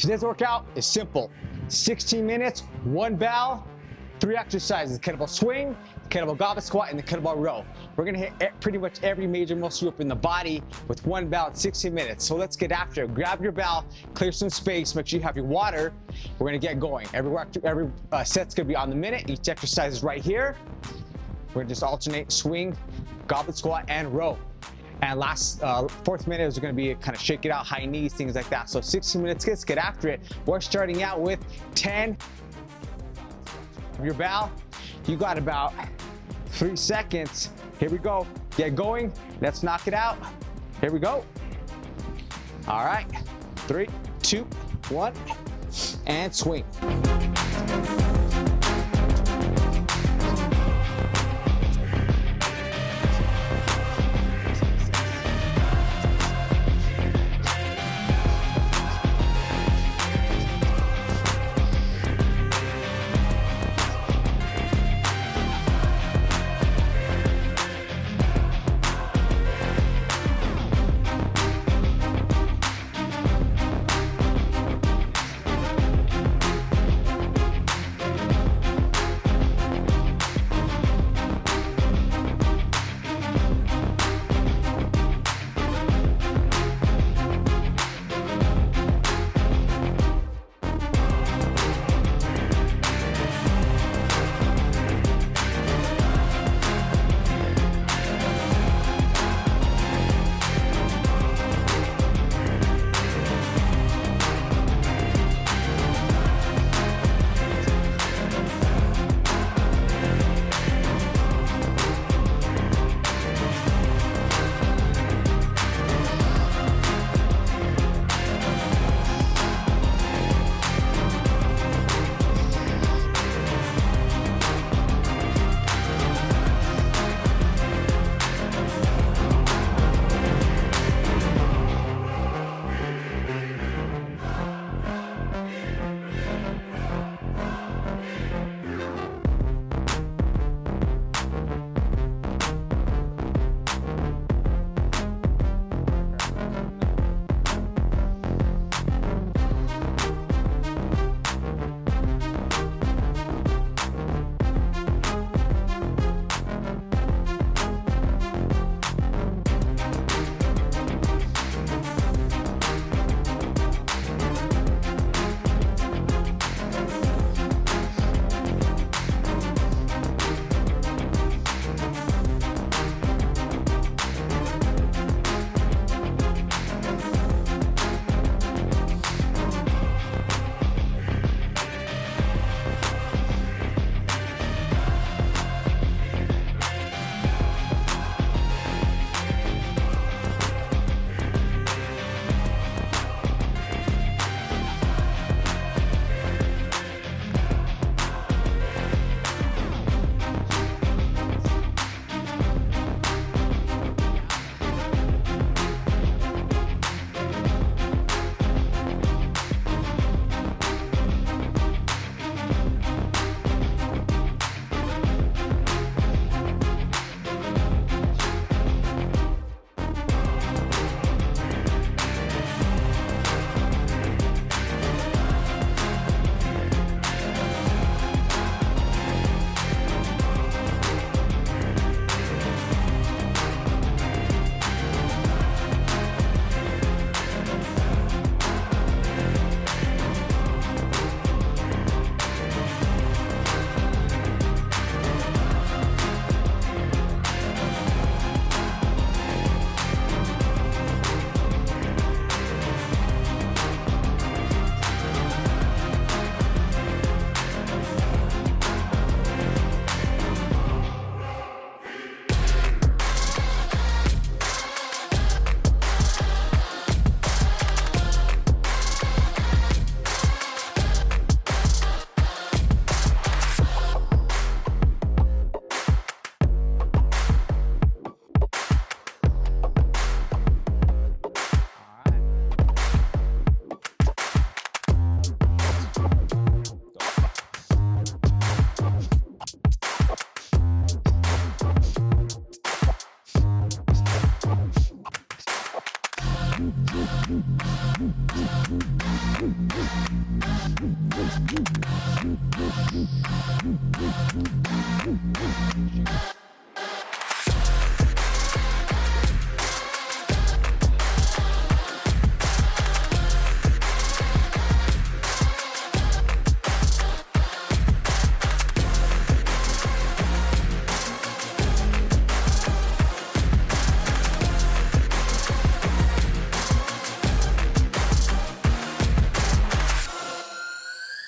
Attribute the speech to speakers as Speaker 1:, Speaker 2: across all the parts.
Speaker 1: Today's workout is simple. 16 minutes, 1 bell, 3 exercises: kettlebell swing, kettlebell goblet squat, and the kettlebell row. We're gonna hit pretty much every major muscle group in the body with 1 bell in 16 minutes. So let's get after it. Grab your bell, clear some space, make sure you have your water. We're gonna get going. Every set's gonna be on the minute. Each exercise is right here. We're gonna just alternate swing, goblet squat, and row. And last, fourth minute is gonna be kind of shake it out, high knees, things like that. So 16 minutes, let's get after it. We're starting out with 10. Your bell, you got about 3 seconds. Here we go, get going. Let's knock it out. Here we go. All right, 3, 2, 1, and swing.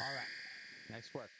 Speaker 1: All right, nice work.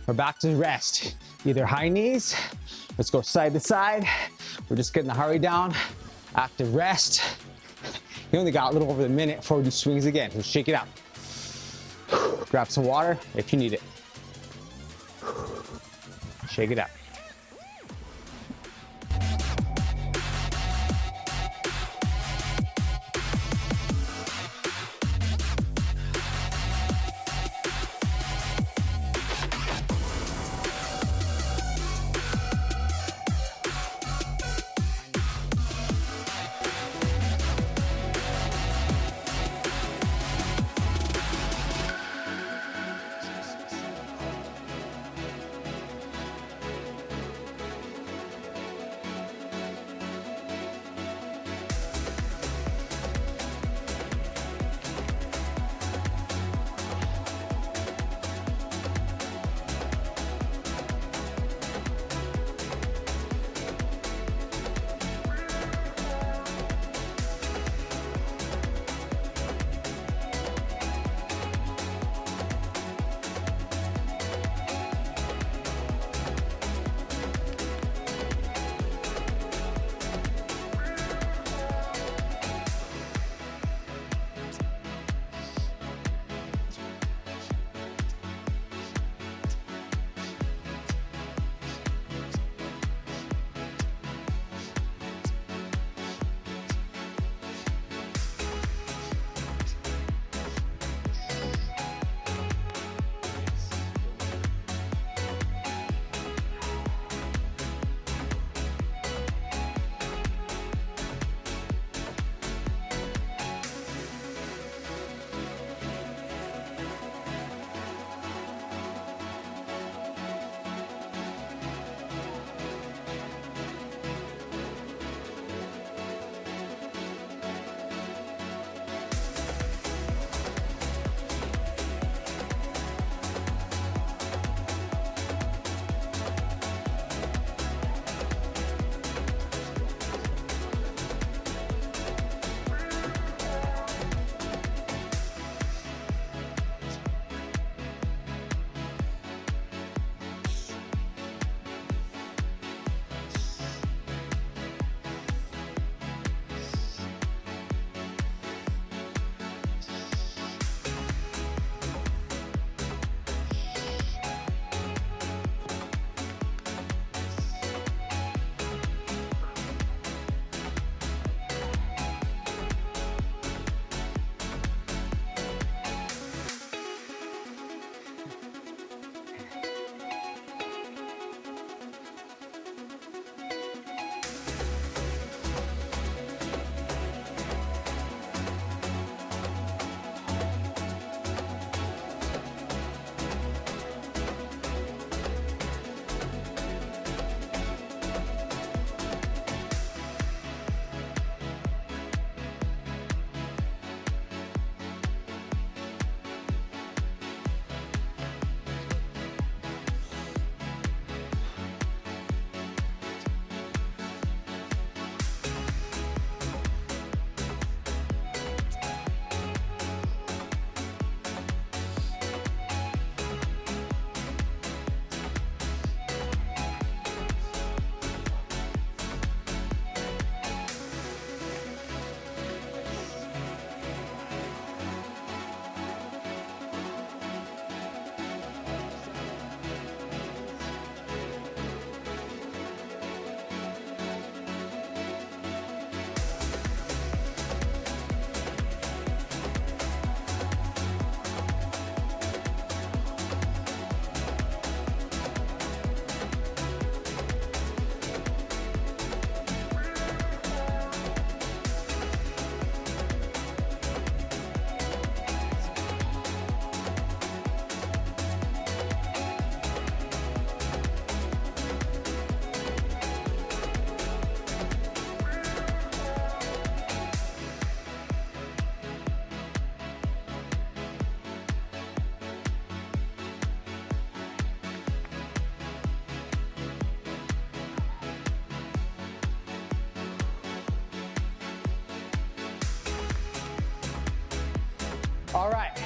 Speaker 1: We're back to rest. Either high knees, let's go side to side. We're just getting the heart rate down. Active rest. You only got a little over the minute before we do swings again, so shake it out. Grab some water if you need it. Shake it out. All right,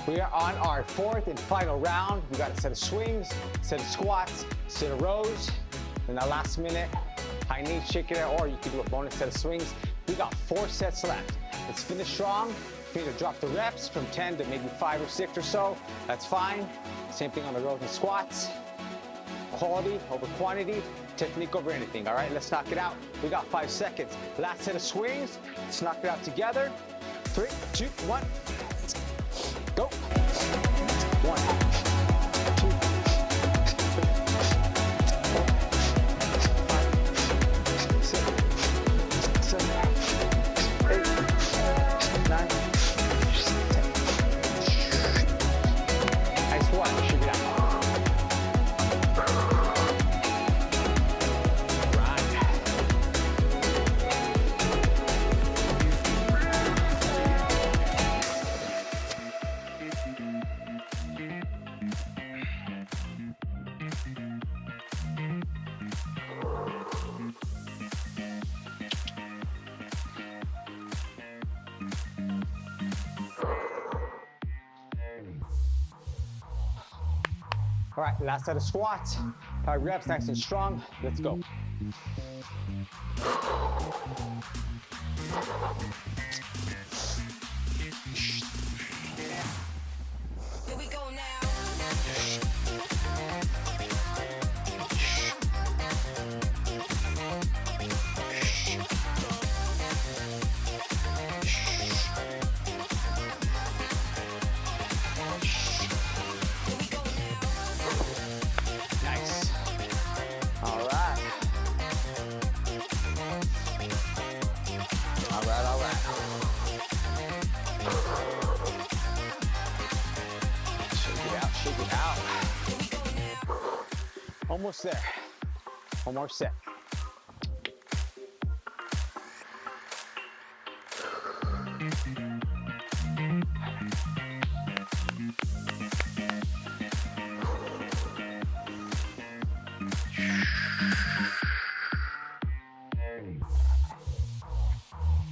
Speaker 1: we are on our fourth and final round. We got a set of swings, set of squats, set of rows. In that last minute, high knees, shake it out, or you can do a bonus set of swings. We got 4 sets left. Let's finish strong. You need to drop the reps from 10 to maybe 5 or 6 or so. That's fine. Same thing on the rows and squats. Quality over quantity, technique over anything. All right, let's knock it out. We got 5 seconds. Last set of swings. Let's knock it out together. 3, 2, 1. Go. 1, 2, 3, 4, 5, 6, 7, 8, 9, 10. Nice one. Shake it out. All right, last set of squats. 5 reps, nice and strong. Let's go.
Speaker 2: Here we go now.
Speaker 1: Nice. All right. All right, all right. Shake it out, shake it out. Almost there. One more set.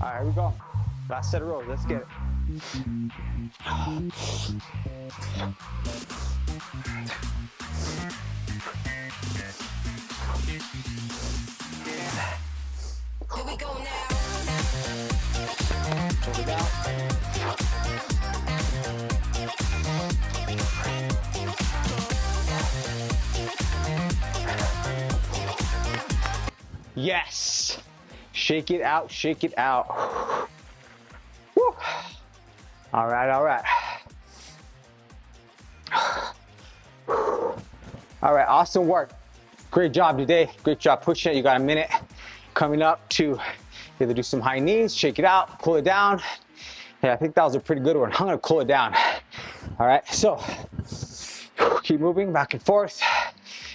Speaker 1: All right, here we go. Last set of rows. Let's get it.
Speaker 2: Here we go now.
Speaker 1: Check it out. Yes. Shake it out, shake it out. Woo. All right, all right. All right, awesome work. Great job today. Great job pushing it. You got a minute coming up to either do some high knees, shake it out, cool it down. Yeah, I think that was a pretty good one. I'm gonna cool it down. All right, so keep moving back and forth.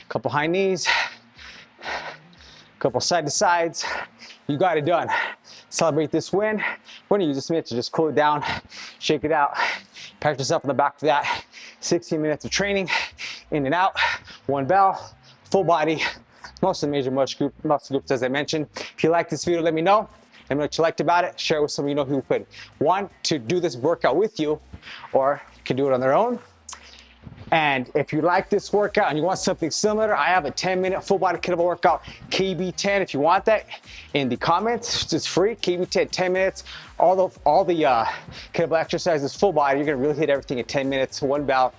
Speaker 1: Couple high knees, couple side to sides. You got it done. Celebrate this win. We're gonna use this minute to just cool it down, shake it out, pat yourself on the back for that. 16 minutes of training, in and out, 1 bell, full body, most of the major muscle groups as I mentioned. If you like this video, let me know. Let me know what you liked about it. Share it with some of you know who could want to do this workout with you or can do it on their own. And if you like this workout and you want something similar, I have a 10-minute full body kettlebell workout, KB10. If you want that, in the comments, it's free. KB10, 10 minutes. All the kettlebell exercises, full body. You're gonna really hit everything in 10 minutes. 1 bell,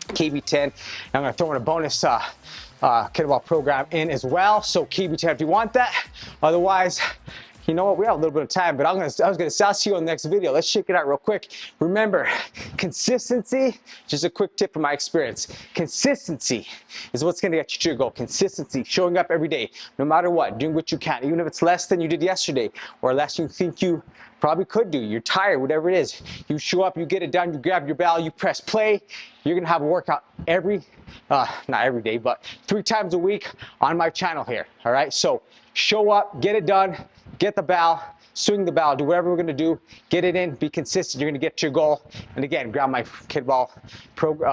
Speaker 1: KB10. I'm gonna throw in a bonus kettlebell program in as well. So KB10 if you want that. Otherwise, you know what, we have a little bit of time, but I'll see you on the next video. Let's shake it out real quick. Remember, consistency, just a quick tip from my experience. Consistency is what's gonna get you to your goal. Consistency, showing up every day, no matter what, doing what you can, even if it's less than you did yesterday, or less you think you probably could do. You're tired, whatever it is. You show up, you get it done, you grab your bell, you press play. You're gonna have a workout not every day, but 3 times a week on my channel here, all right? So show up, get it done, get the bell, swing the bell, do whatever we're gonna do, get it in, be consistent, you're gonna get to your goal. And again, grab my kettlebell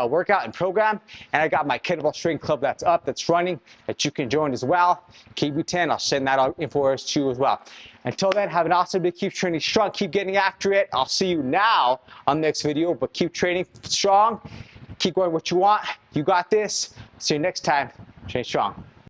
Speaker 1: workout and program, and I got my kettlebell string club that's up, that's running, that you can join as well. KB10, I'll send that out info to you as well. Until then, have an awesome day, keep training strong, keep getting after it. I'll see you now on the next video, but keep training strong, keep going what you want, you got this. See you next time, train strong.